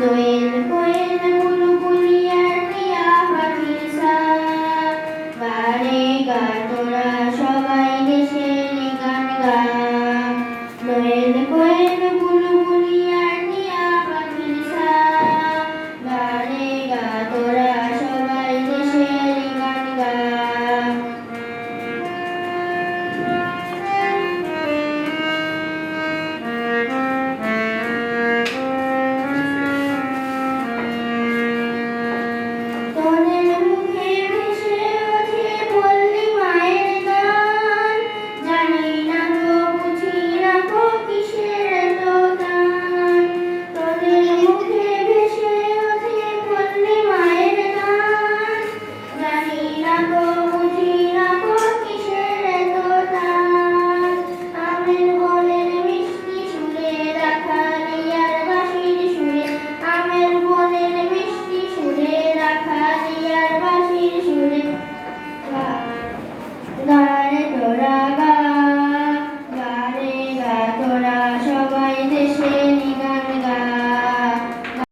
দোয়েল কোয়েল বুলবুলিয়ার টিয়া পাখির সাথ গানে গা তোরা সবাই দেশের গান গা। দোয়েল কোয়েল বুলবুলিয়ার টিয়া পাখির সাথ গানে গা তোরা সবাই দেশের গান গা। গানে তোরা গা, গানে গা তোরা